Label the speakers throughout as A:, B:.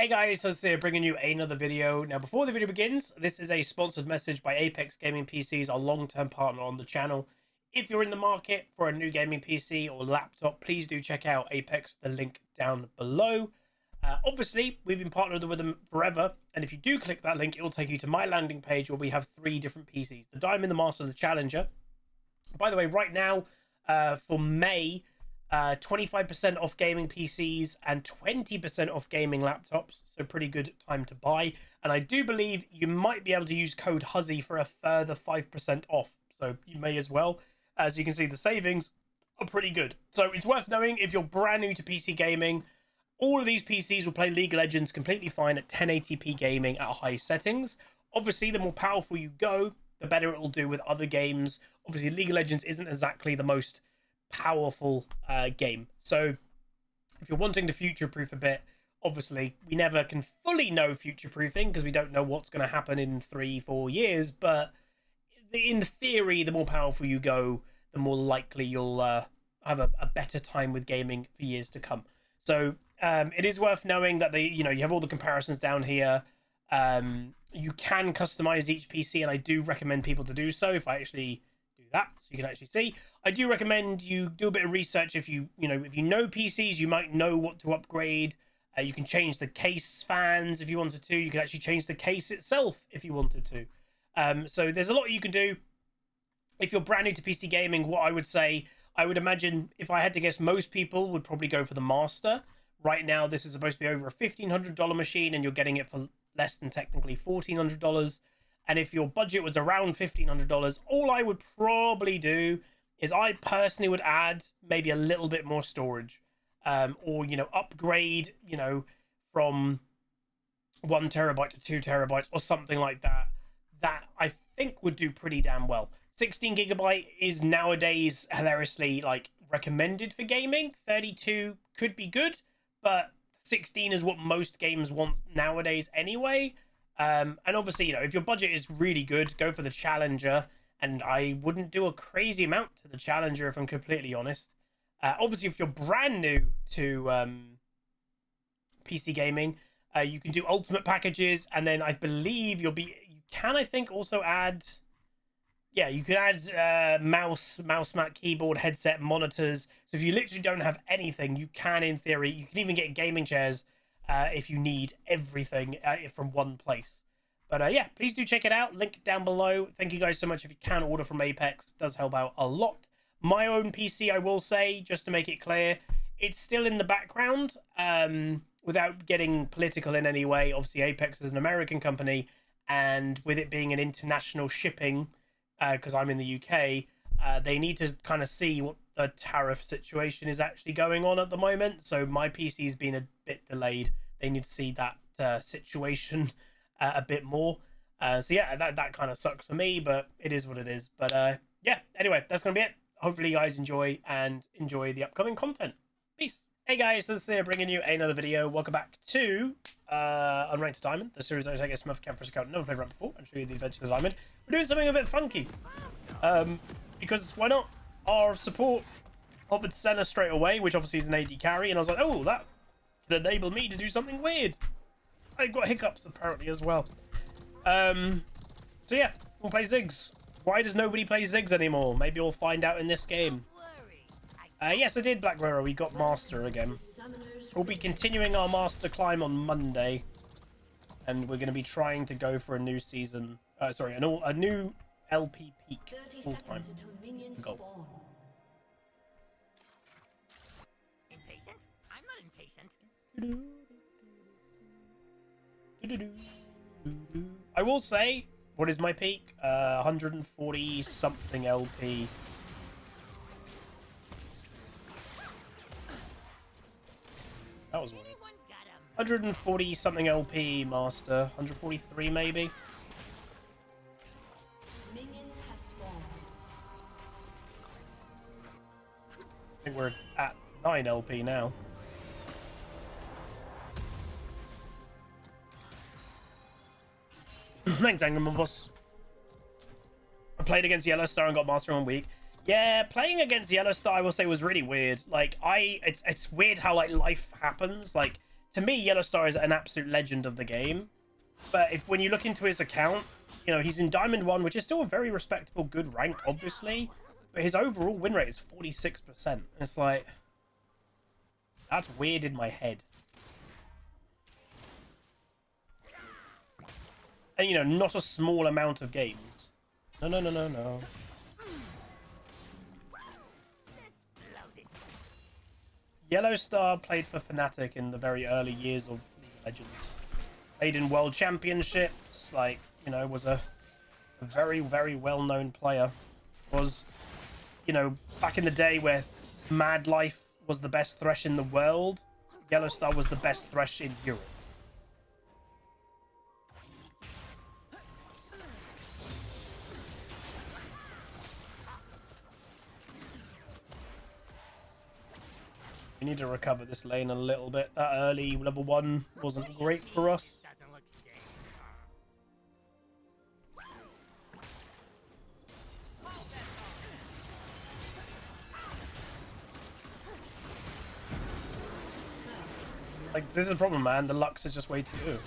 A: Hey guys, so here bringing you another video. Now before the video begins, this is a sponsored message by Apex Gaming PCs, our long-term partner on the channel. If you're in the market for a new gaming PC or laptop, please do check out Apex, the link down below. Obviously, we've been partnered with them forever, and if you do click that link, it will take you to my landing page where we have 3 different PCs. The Diamond, the Master, the Challenger. By the way, right now, for May, 25% off gaming PCs and 20% off gaming laptops, so pretty good time to buy. And I do believe you might be able to use code HUZZY for a further 5% off, so you may as well. As you can see, the savings are pretty good, so it's worth knowing if you're brand new to PC gaming. All of these PCs will play League of Legends completely fine at 1080p gaming at high settings. Obviously, the more powerful you go, the better it will do with other games. Obviously, League of Legends isn't exactly the most powerful game, so if you're wanting to future-proof a bit, obviously we never can fully know future-proofing because we don't know what's going to happen in 3-4 years, but in theory, the more powerful you go, the more likely you'll have a better time with gaming for years to come. So it is worth knowing that you have all the comparisons down here. You can customize each PC, and I do recommend people to do so. If I actually do that, so you can actually see, I do recommend you do a bit of research. If you know PCs, you might know what to upgrade. You can change the case fans if you wanted to. You can actually change the case itself if you wanted to. So there's a lot you can do. If you're brand new to PC gaming, what I would say, I would imagine, if I had to guess, most people would probably go for the Master. Right now, this is supposed to be over a $1,500 machine, and you're getting it for less than technically $1,400. And if your budget was around $1,500, all I would probably do is I personally would add maybe a little bit more storage, or upgrade from 1 terabyte to 2 terabytes or something like that. That I think would do pretty damn well. 16 gigabyte is nowadays hilariously recommended for gaming. 32 could be good, but 16 is what most games want nowadays anyway. And obviously, if your budget is really good, go for the Challenger. And I wouldn't do a crazy amount to the Challenger if I'm completely honest. Obviously, if you're brand new to PC gaming, you can do ultimate packages, and then I believe you can also add. Yeah, you can add mouse mat, keyboard, headset, monitors. So if you literally don't have anything, you can, in theory, you can even get gaming chairs if you need everything from one place. But yeah, please do check it out. Link down below. Thank you guys so much. If you can order from Apex, it does help out a lot. My own PC, I will say, just to make it clear, it's still in the background without getting political in any way. Obviously, Apex is an American company, and with it being an international shipping, because I'm in the UK, they need to kind of see what the tariff situation is actually going on at the moment. So my PC's been a bit delayed. They need to see that situation a bit more. So yeah, that kind of sucks for me, but it is what it is. But yeah, anyway, that's gonna be it. Hopefully you guys enjoy the upcoming content. Peace. Hey guys, this is here bringing you another video. Welcome back to Unranked Diamond, the series I take a Smurf Camp account never played around before, and show you the adventure of the Diamond. We're doing something a bit funky, because why not? Our support offered Senna straight away, which obviously is an AD carry, and I was like, oh, that could enable me to do something weird. I got hiccups apparently as well. So yeah, we'll play Ziggs. Why does nobody play Ziggs anymore? Maybe we'll find out in this game. Yes, I did, Black Mirror. We got Master again. We'll be continuing our Master climb on Monday, and we're going to be trying to go for a new season. Sorry, a new LP peak full time goal.
B: Impatient? I'm not impatient.
A: I will say, what is my peak? 140 something LP. That was one. 140 something LP Master. 143 maybe.
C: Minions have spawned.
A: I think we're at 9 LP now. Thanks, Angry Boss. I played against Yellow Star and got Master on week. Yeah, playing against Yellow Star, I will say, was really weird. Like, it's weird how, like, life happens. Like, to me, Yellow Star is an absolute legend of the game. But when you look into his account, you know, he's in Diamond 1, which is still a very respectable, good rank, obviously. But his overall win rate is 46%. And it's like, that's weird in my head. And, you know, not a small amount of games. No, no, no, no, no. Yellow Star played for Fnatic in the very early years of League of Legends. Played in World Championships, like, you know, was a very, very well-known player. Was, you know, back in the day where Mad Life was the best Thresh in the world, Yellow Star was the best Thresh in Europe. We need to recover this lane a little bit. That early level 1 wasn't great for us. Like, this is a problem, man. The Lux is just way too good.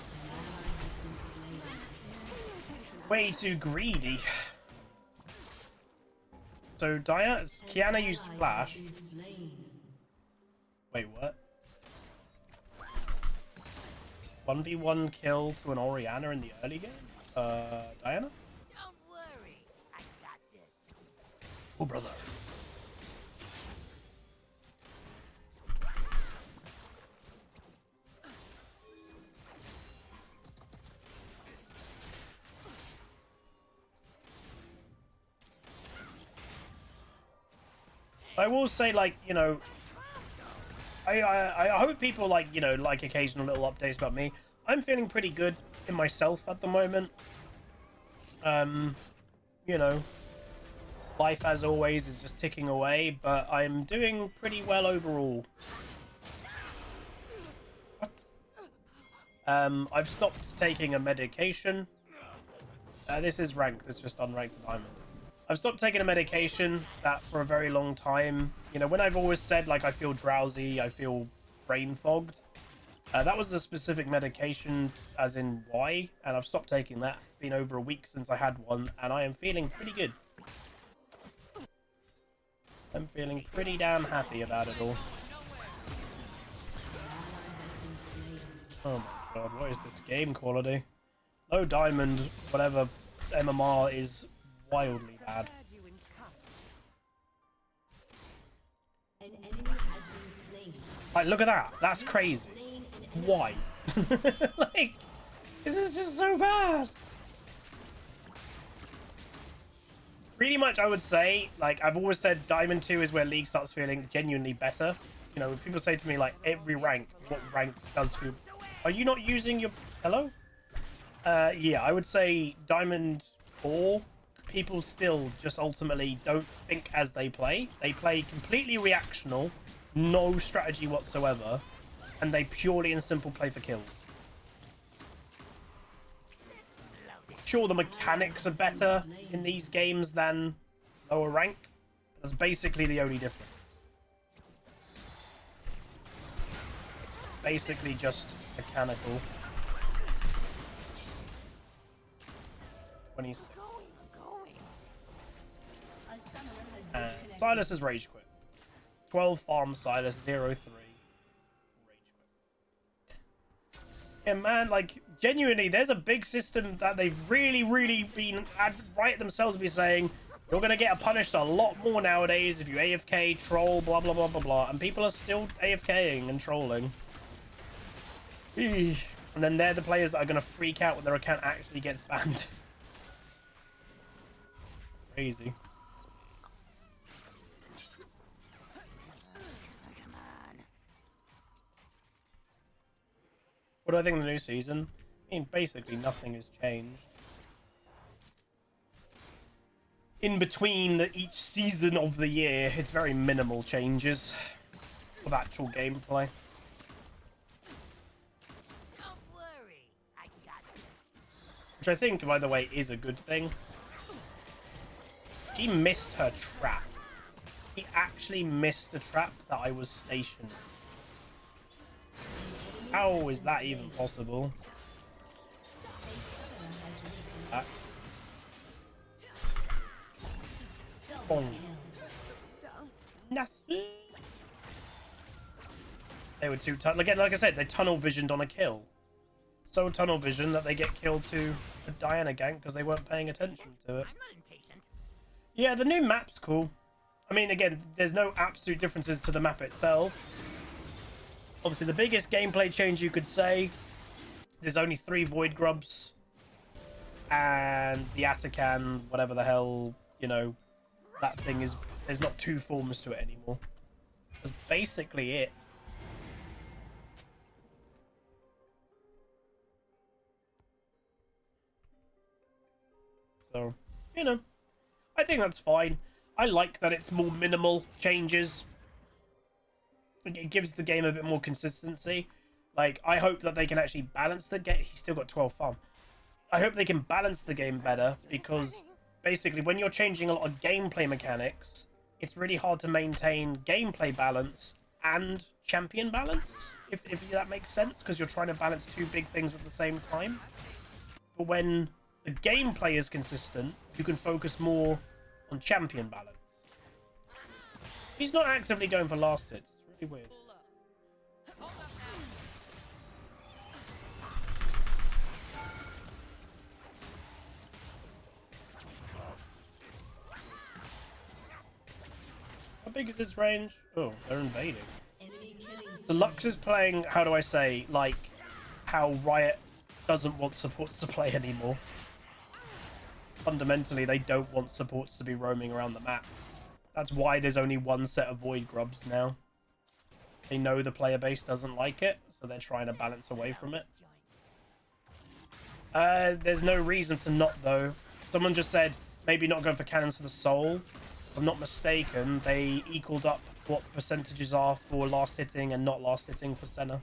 A: Way too greedy. So, Kiana used Flash. Wait, what? 1v1 kill to an Orianna in the early game? Diana?
B: Don't worry, I got this.
A: Oh, brother. I will say, like, you know, I hope people like, you know, like occasional little updates about me. I'm feeling pretty good in myself at the moment. You know, life as always is just ticking away, but I'm doing pretty well overall. I've stopped taking a medication. This is ranked, it's just unranked diamond. I've stopped taking a medication that for a very long time. You know, when I've always said, like, I feel drowsy, I feel brain fogged. That was a specific medication, as in why, and I've stopped taking that. It's been over a week since I had one, and I am feeling pretty good. I'm feeling pretty damn happy about it all. Oh my god, what is this game quality? Low diamond, whatever MMR is wildly bad.
C: An enemy has been slain.
A: Like, look at that. That's crazy. Why? Like, this is just so bad. Pretty much, I would say, like, I've always said Diamond 2 is where League starts feeling genuinely better. You know, if people say to me, like, every rank, what rank does feel... Are you not using your... Hello? Yeah, I would say Diamond 4... People still just ultimately don't think as they play. They play completely reactional, no strategy whatsoever, and they purely and simple play for kills. Sure, the mechanics are better in these games than lower rank. That's basically the only difference. Basically just mechanical. 26. Silas is rage quit. 12 farm Silas, 0-3 rage quit. Yeah, man, like, genuinely, there's a big system that they've really been right themselves to be saying, you're going to get punished a lot more nowadays if you AFK, troll, blah, blah, blah, blah, blah. And people are still AFKing and trolling. Eesh. And then they're the players that are going to freak out when their account actually gets banned. Crazy. What do I think of the new season? I mean, basically nothing has changed. In between each season of the year, it's very minimal changes of actual gameplay.
B: Don't worry, I got this.
A: Which I think, by the way, is a good thing. She missed her trap. She actually missed a trap that I was stationed. How is that even possible? Bong. Nasu. They were too again, like I said, they tunnel visioned on a kill. So tunnel vision that they get killed to a Diana gank because they weren't paying attention to it.
B: I'm not impatient.
A: Yeah, the new map's cool. I mean, again, there's no absolute differences to the map itself. Obviously, the biggest gameplay change you could say, there's only 3 Void Grubs. And the Atakan, whatever the hell, you know, that thing is, there's not 2 forms to it anymore. That's basically it. So, you know, I think that's fine. I like that it's more minimal changes. It gives the game a bit more consistency. Like, I hope that they can actually balance the game. He's still got 12 farm. I hope they can balance the game better, because basically when you're changing a lot of gameplay mechanics, it's really hard to maintain gameplay balance and champion balance, if that makes sense, because you're trying to balance 2 big things at the same time. But when the gameplay is consistent, you can focus more on champion balance. He's not actively going for last hits. It's really weird. How big is this range? Oh, they're invading. The Lux is playing, how do I say, like how Riot doesn't want supports to play anymore. Fundamentally, they don't want supports to be roaming around the map. That's why there's only 1 set of Void Grubs now. They know the player base doesn't like it, so they're trying to balance away from it. There's no reason to not, though. Someone just said, maybe not going for Cannons to the Soul. If I'm not mistaken, they equaled up what percentages are for last hitting and not last hitting for Senna.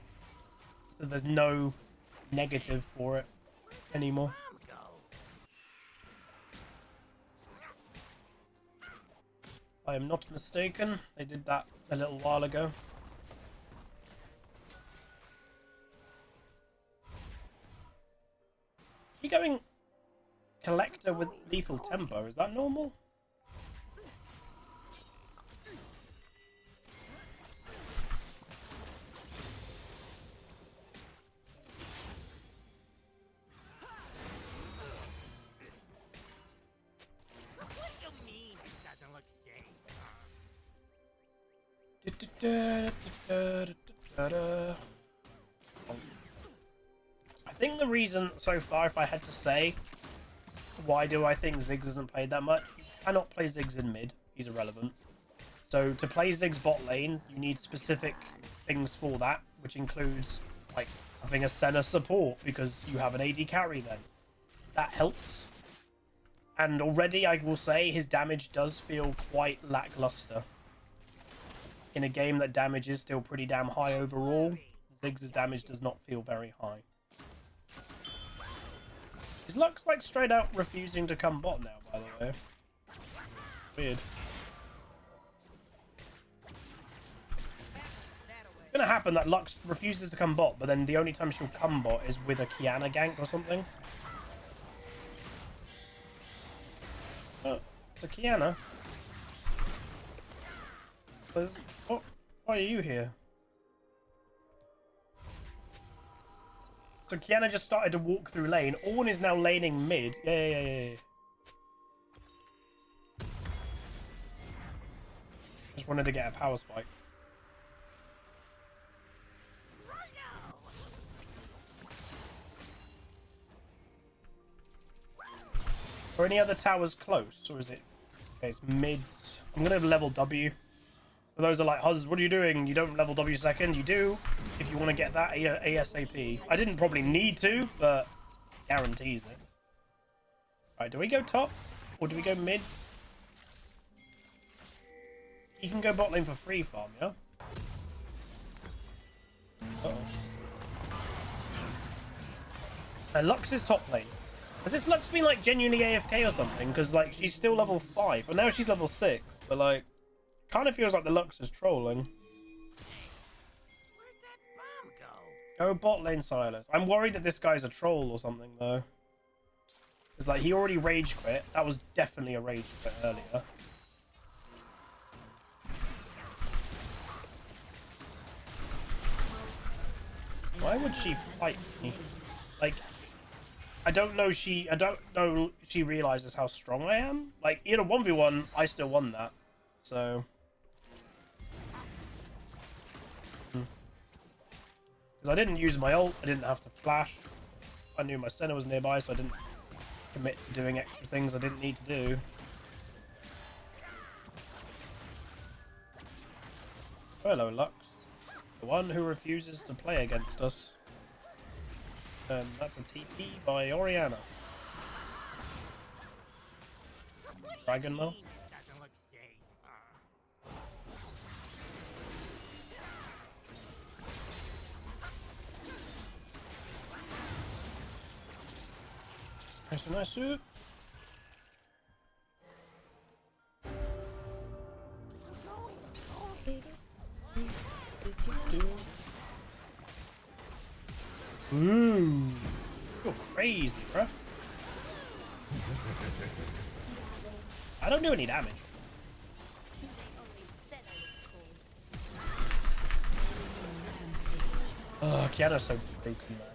A: So there's no negative for it anymore. If I am not mistaken, they did that a little while ago. You going Collector with lethal tempo? Is that normal?
B: What do you mean it doesn't look safe?
A: I think the reason so far, if I had to say, why do I think Ziggs hasn't played that much? You cannot play Ziggs in mid. He's irrelevant. So to play Ziggs bot lane, you need specific things for that, which includes like having a Senna support, because you have an AD carry then. That helps. And already I will say his damage does feel quite lackluster. In a game that damage is still pretty damn high overall, Ziggs' damage does not feel very high. His Lux like straight out refusing to come bot now, by the way. Weird. It's gonna happen that Lux refuses to come bot, but then the only time she'll come bot is with a Kiana gank or something. Oh, it's a Kiana. Oh, why are you here? So Kiana just started to walk through lane. Ornn is now laning mid. Yeah. Just wanted to get a power spike. Are any other towers close, or is it? Okay, it's mids. I'm gonna level W. For those that are like, Huzz, what are you doing? You don't level W second. You do, if you want to get that ASAP. I didn't probably need to, but guarantees it. Right, do we go top, or do we go mid? You can go bot lane for free farm, yeah? Uh-oh. Lux is top lane. Has this Lux been like genuinely AFK or something? Because like she's still level 5, and now she's level 6, but like kind of feels like the Lux is trolling.
B: Where'd that bomb go?
A: Go bot lane, Silas. I'm worried that this guy's a troll or something, though. It's like, he already rage quit. That was definitely a rage quit earlier. Why would she fight me? Like, I don't know she realizes how strong I am. Like, in a 1v1, I still won that. So... Because I didn't use my ult, I didn't have to flash. I knew my center was nearby, so I didn't commit to doing extra things I didn't need to do. Hello, Lux. The one who refuses to play against us. That's a TP by Orianna. Dragon though.
B: Doesn't look safe.
A: Nice suit. Ooh, you're crazy, bro. I don't do any damage. Oh, Kiana's so broken, man.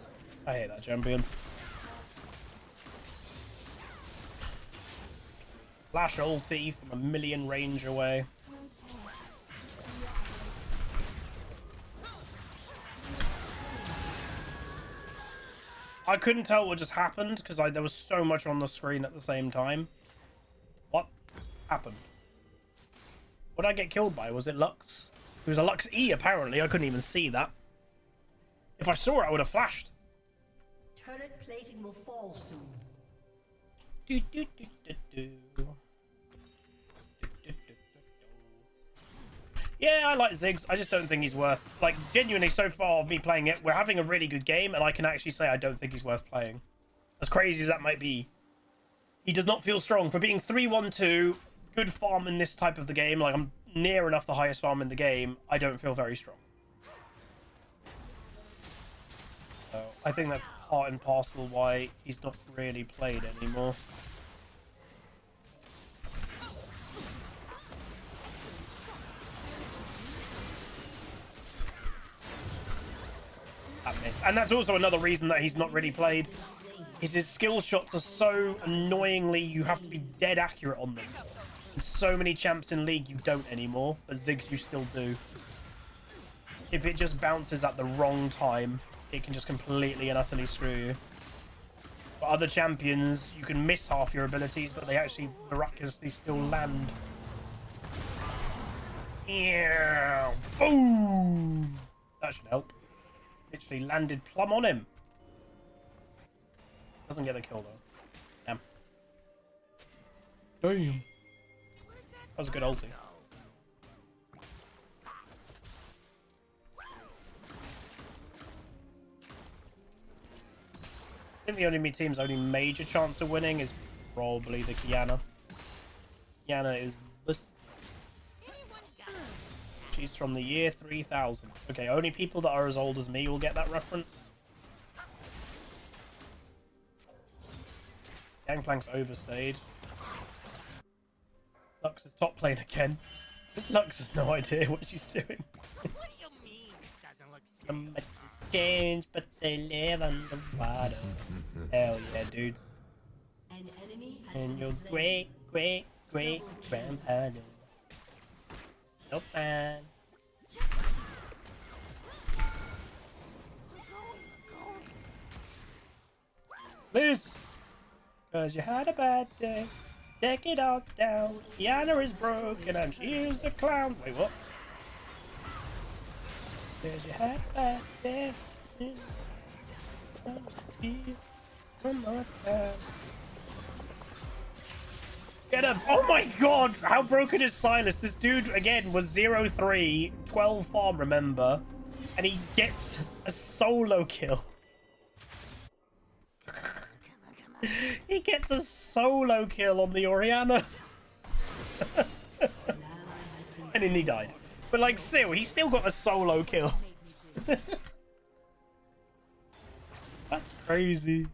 A: I hate that champion. Flash ulti from a million range away. I couldn't tell what just happened because there was so much on the screen at the same time. What happened? What did I get killed by? Was it Lux? It was a Lux E, apparently. I couldn't even see that. If I saw it, I would have flashed.
C: Turret plating will fall soon.
A: Do, do, do, do, do. Yeah, I like Ziggs. I just don't think he's worth... Like, genuinely, so far of me playing it, we're having a really good game, and I can actually say I don't think he's worth playing. As crazy as that might be. He does not feel strong. For being 3-1-2, good farm in this type of the game, like, I'm near enough the highest farm in the game, I don't feel very strong. So, I think that's part and parcel why he's not really played anymore. That missed. And that's also another reason that he's not really played, is his skill shots are so annoyingly, you have to be dead accurate on them. And so many champs in League you don't anymore, but Ziggs you still do. If it just bounces at the wrong time, it can just completely and utterly screw you. But other champions, you can miss half your abilities, but they actually miraculously still land. Yeah. Boom! That should help. Literally landed plumb on him. Doesn't get the kill though. Damn. Damn. That was a good ulti. I think the enemy team's only major chance of winning is probably the Kiana. Kiana is... She's from the year 3000. Okay, only people that are as old as me will get that reference. Gangplank's overstayed. Lux is top lane again. This Lux has no idea what she's doing.
B: What do you mean it doesn't look safe?
A: Some change, but they live underwater. Hell yeah, dudes.
C: An enemy has
A: And
C: been
A: your
C: slain.
A: great grandpa knew. So fine. Please, cause you had a bad day. Take it all down. Kiana is broken and she is a clown. Wait, what? Cause you had a bad day. One more time. Get him! Oh my god! How broken is Silas? This dude, again, was 0-3, 12 farm, remember? And he gets a solo kill. He gets a solo kill on the Orianna. And then he died. But, like, still, he still got a solo kill. crazy.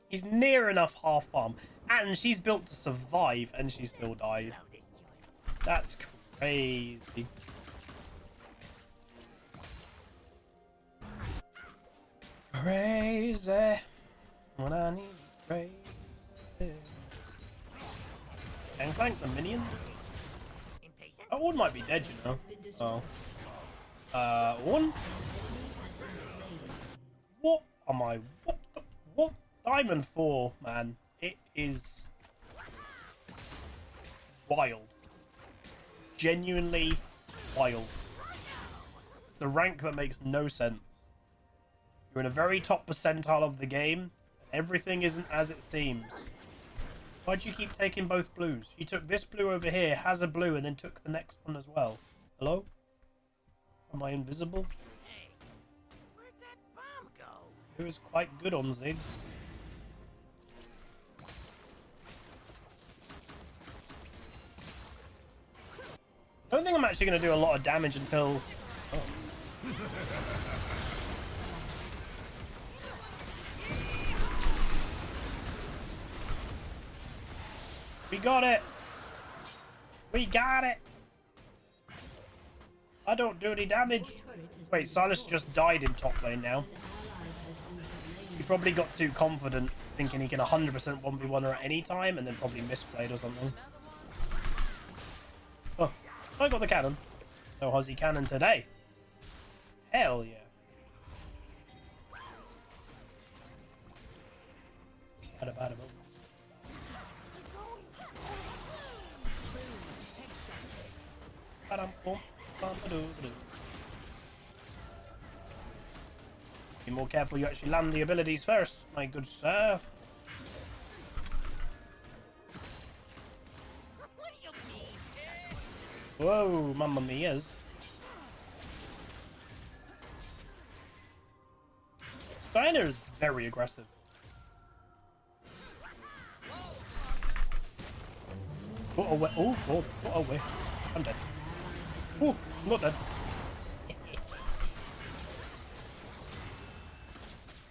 A: He's near enough half farm. And she's built to survive, and she still died.
B: Blow this joint.
A: That's crazy. Crazy. When I need crazy. And clank the minion.
B: Impatient?
A: Oh, one might be dead, you know. Oh. One? What am I? What? Diamond 4, man. It is wild. Genuinely wild. It's the rank that makes no sense. You're in a very top percentile of the game, and everything isn't as it seems. Why'd you keep taking both blues? You took this blue over here, has a blue, and then took the next one as well. Hello? Am I invisible?
B: Hey, where'd that bomb go?
A: It was quite good on Ziggs. I don't think I'm actually going to do a lot of damage until... Oh. We got it! We got it! I don't do any damage. Wait, Silas just died in top lane now. He probably got too confident, thinking he can 100% 1v1 her at any time, and then probably misplayed or something. Oh, I got the cannon. No Huzzy cannon today. Hell yeah. Bada. Be more careful you actually land the abilities first, my good sir.
B: What do you mean?
A: Whoa, mamma mia's. Steiner is very aggressive. Put away. Oh, put away. I'm dead. Oh, I'm not dead.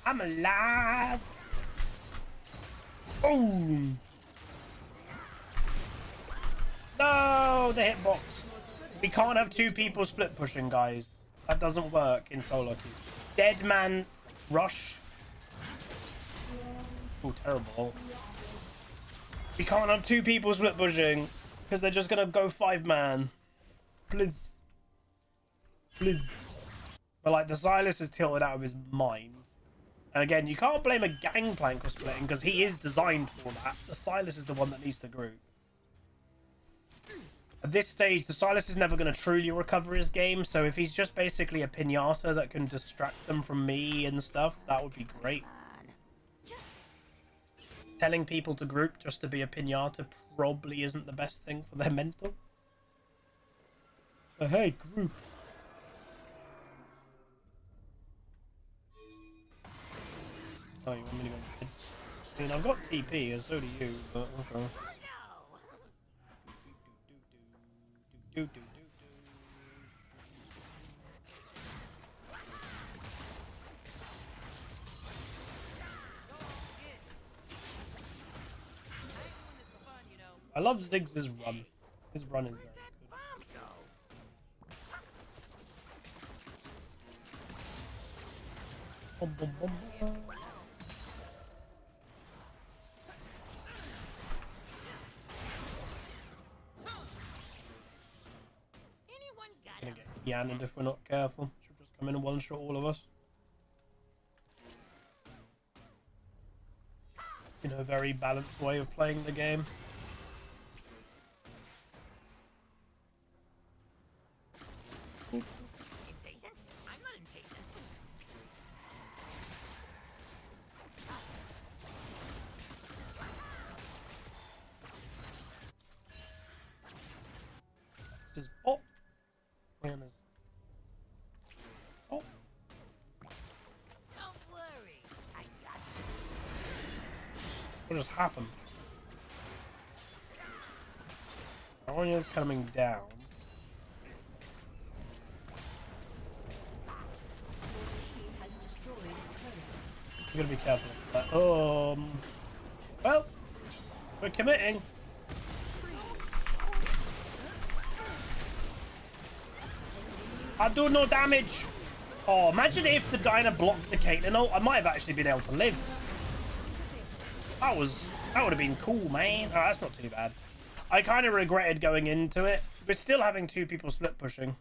A: I'm alive. Boom. No, the hitbox. We can't have two people split pushing, guys. That doesn't work in solo queue. Dead man rush. Oh, terrible. We can't have two people split pushing because they're just gonna go 5-man. Please. Please. But like the Silas is tilted out of his mind. And again, you can't blame a Gangplank for splitting because he is designed for that. The Silas is the one that needs to group. At this stage, the Silas is never going to truly recover his game. So if he's just basically a pinata that can distract them from me and stuff, that would be great. Telling people to group just to be a pinata probably isn't the best thing for their mental. So hey, group. Oh, you want me to go mid? I mean, I've got TP, and so do you, but okay. Do. I love Ziggs' run. His run is very good. Boom, boom, boom, boom. Gonna get yanned if we're not careful. She'll just come in and one-shot all of us. In a very balanced way of playing the game.
B: Impatient? I'm not impatient.
A: Just oh, Rihanna's. Oh,
B: Don't worry. I got
A: what just happened? Arya's coming down.
C: Has destroyed a turret.
A: You gotta be careful of that. Well, we're committing. I do no damage. Oh, imagine if the Dyna blocked the Caitlyn ult. I might have actually been able to live. That would have been cool, man. Oh, that's not too bad. I kind of regretted going into it. We're still having 2 people split pushing.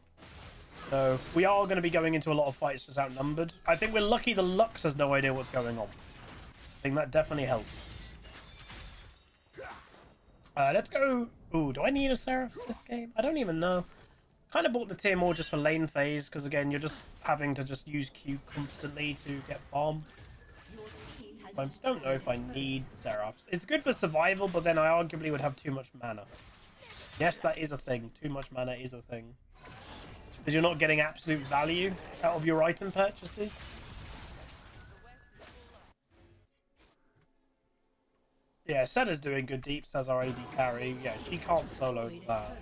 A: So we are going to be going into a lot of fights just outnumbered. I think we're lucky the Lux has no idea what's going on. I think that definitely helps. Let's go. Ooh, do I need a Seraph this game? I don't even know. Kind of bought the tier more just for lane phase, because again, you're just having to just use Q constantly to get farm. I don't know if I need Seraphs. It's good for survival, but then I arguably would have too much mana. Yes, that is a thing. Too much mana is a thing. Because you're not getting absolute value out of your item purchases. Yeah, Senna's doing good deeps as our AD carry. Yeah, she can't solo that.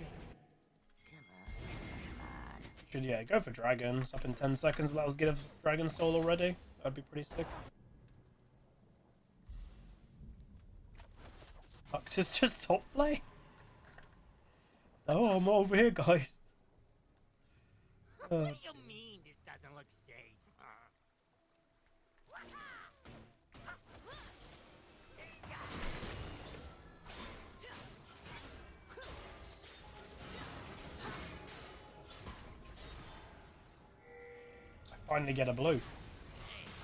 A: Should, yeah, go for dragons. Up in 10 seconds, that was get a dragon soul already. That'd be pretty sick. Lux is just top play. Oh, I'm over here, guys.
B: What do you mean this doesn't look safe?
A: I finally get a blue.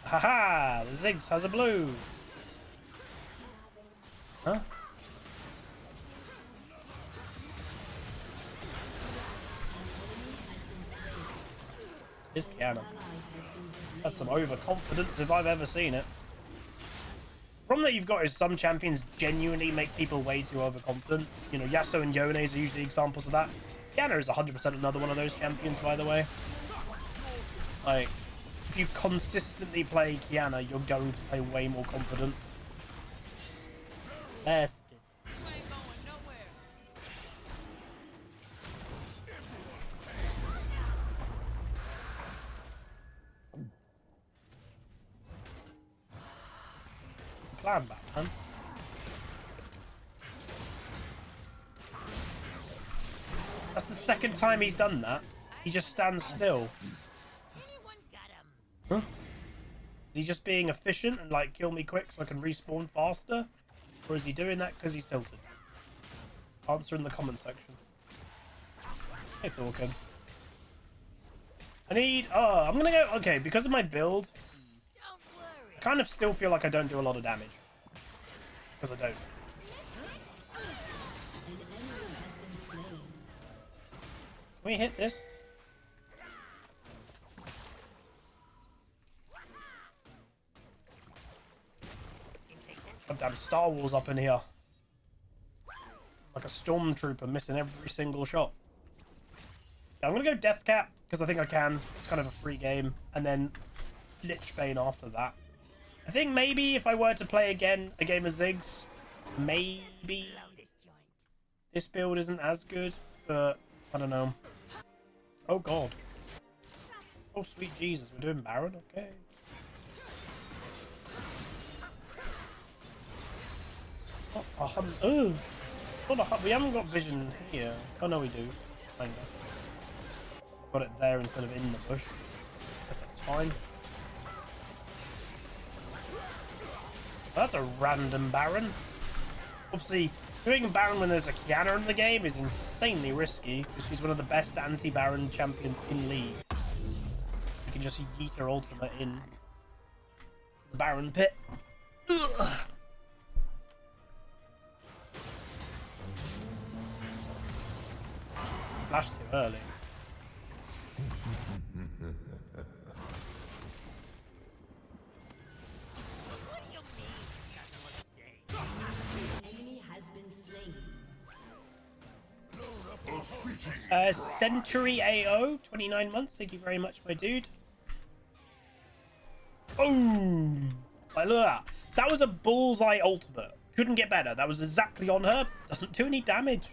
A: Haha! The Ziggs has a blue. Huh? This Kiana. That's some overconfidence if I've ever seen it. The problem that you've got is some champions genuinely make people way too overconfident. You know, Yasuo and Yone are usually examples of that. Kiana is 100% another one of those champions, by the way. Like, if you consistently play Kiana, you're going to play way more confident. Best. Plan back, man. That's the second time he's done that. He just stands still.
B: Anyone got him?
A: Huh? Is he just being efficient and like kill me quick so I can respawn faster? Or is he doing that because he's tilted? Answer in the comment section. Hey Thorkin. I need... Oh, I'm gonna go... Okay, because of my build,
B: Don't worry.
A: I kind of still feel like I don't do a lot of damage. Because I don't. Can we hit this? Goddamn Star Wars up in here. Like a stormtrooper missing every single shot. Yeah, I'm gonna go Death Cap because I think I can. It's kind of a free game. And then Lich Bane after that. I think maybe if I were to play again a game of Ziggs, maybe this build isn't as good, but I don't know. Oh god. Oh sweet Jesus, we're doing Baron? Okay. Oh, we haven't got vision here. Oh no, we do. Kinda. Got it there instead of in the bush. Guess that's fine. That's a random Baron. Obviously, doing a Baron when there's a Kiana in the game is insanely risky because she's one of the best anti-Baron champions in League. You can just yeet her ultimate in the Baron pit. Ugh. Flash too early.
B: What do you mean it doesn't look safe?
C: Enemy has been slain.
A: Century AO, 29 months. Thank you very much, my dude. Boom! Like, look at that. That was a bullseye ultimate. Couldn't get better. That was exactly on her. Doesn't do any damage.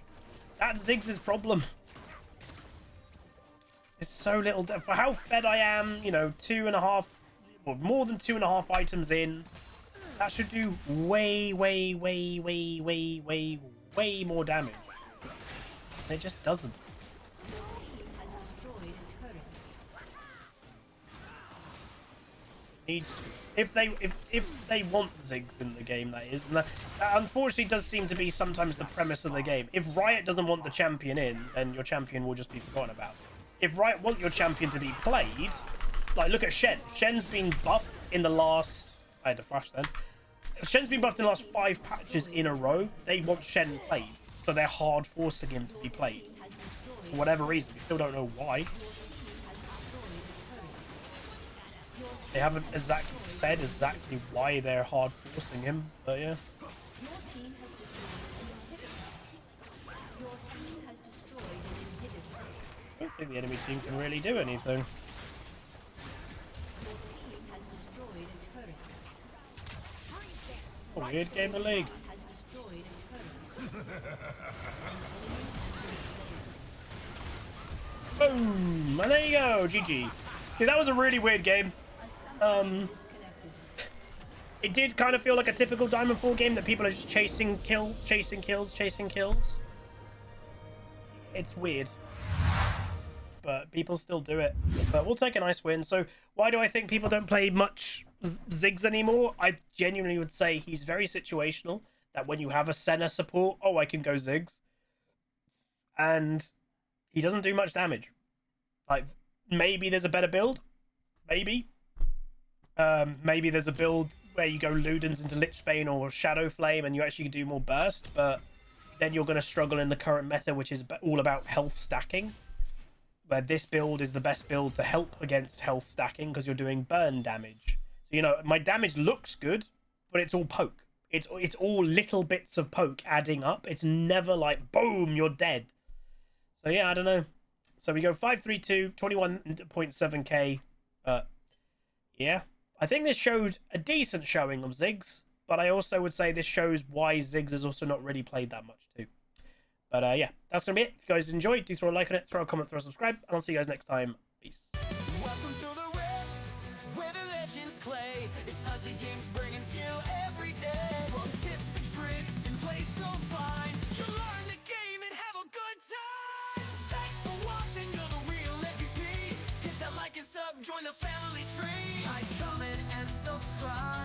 A: That's Ziggs' problem. It's so little. For how fed I am, you know, 2.5 well, more than 2.5 items in. That should do way more damage. And it just doesn't.
C: Your team has destroyed a turret.
A: Needs to. If they want Ziggs in the game, that is. And that unfortunately does seem to be sometimes the premise of the game. If Riot doesn't want the champion in, then your champion will just be forgotten about. If Riot want your champion to be played, like look at Shen. Shen's been buffed in the last... I had to flash then. Shen's been buffed in the last 5 patches in a row. They want Shen played, so they're hard forcing him to be played. For whatever reason, we still don't know why. They haven't exactly said why they're hard forcing him, but yeah.
C: Your team has destroyed an inhibitor. Your team has destroyed an inhibitor.
A: I don't think the enemy team can really do anything.
C: Your team has destroyed a turret.
A: A weird game of League.
C: Has destroyed a turret.
A: Boom! And there you go, GG. See, that was a really weird game.
C: Disconnected.
A: It did kind of feel like a typical Diamond 4 game that people are just chasing kills. It's weird. But people still do it. But we'll take a nice win. So why do I think people don't play much Ziggs anymore? I genuinely would say he's very situational. That when you have a Senna support, oh, I can go Ziggs. And he doesn't do much damage. Like, maybe there's a better build. Maybe. Maybe there's a build where you go Ludens into Lichbane or Shadow Flame and you actually do more burst, but then you're going to struggle in the current meta, which is all about health stacking, where this build is the best build to help against health stacking because you're doing burn damage. So, you know, my damage looks good, but it's all poke. It's all little bits of poke adding up. It's never like, boom, you're dead. So, yeah, I don't know. So we go 5-3-2, 21.7k. Yeah. I think this showed a decent showing of Ziggs, but I also would say this shows why Ziggs has also not really played that much too. But yeah, that's going to be it. If you guys enjoyed, do throw a like on it, throw a comment, throw a subscribe, and I'll see you guys next time. Peace.
D: Welcome to the Rift, where the legends play. It's HuzzyGames bringing skill every day. From tips to tricks and play so fine. You'll learn the game and have a good time. Thanks for watching, you're the real MVP. Hit that like and sub, join the family tree. Like, comment, and subscribe.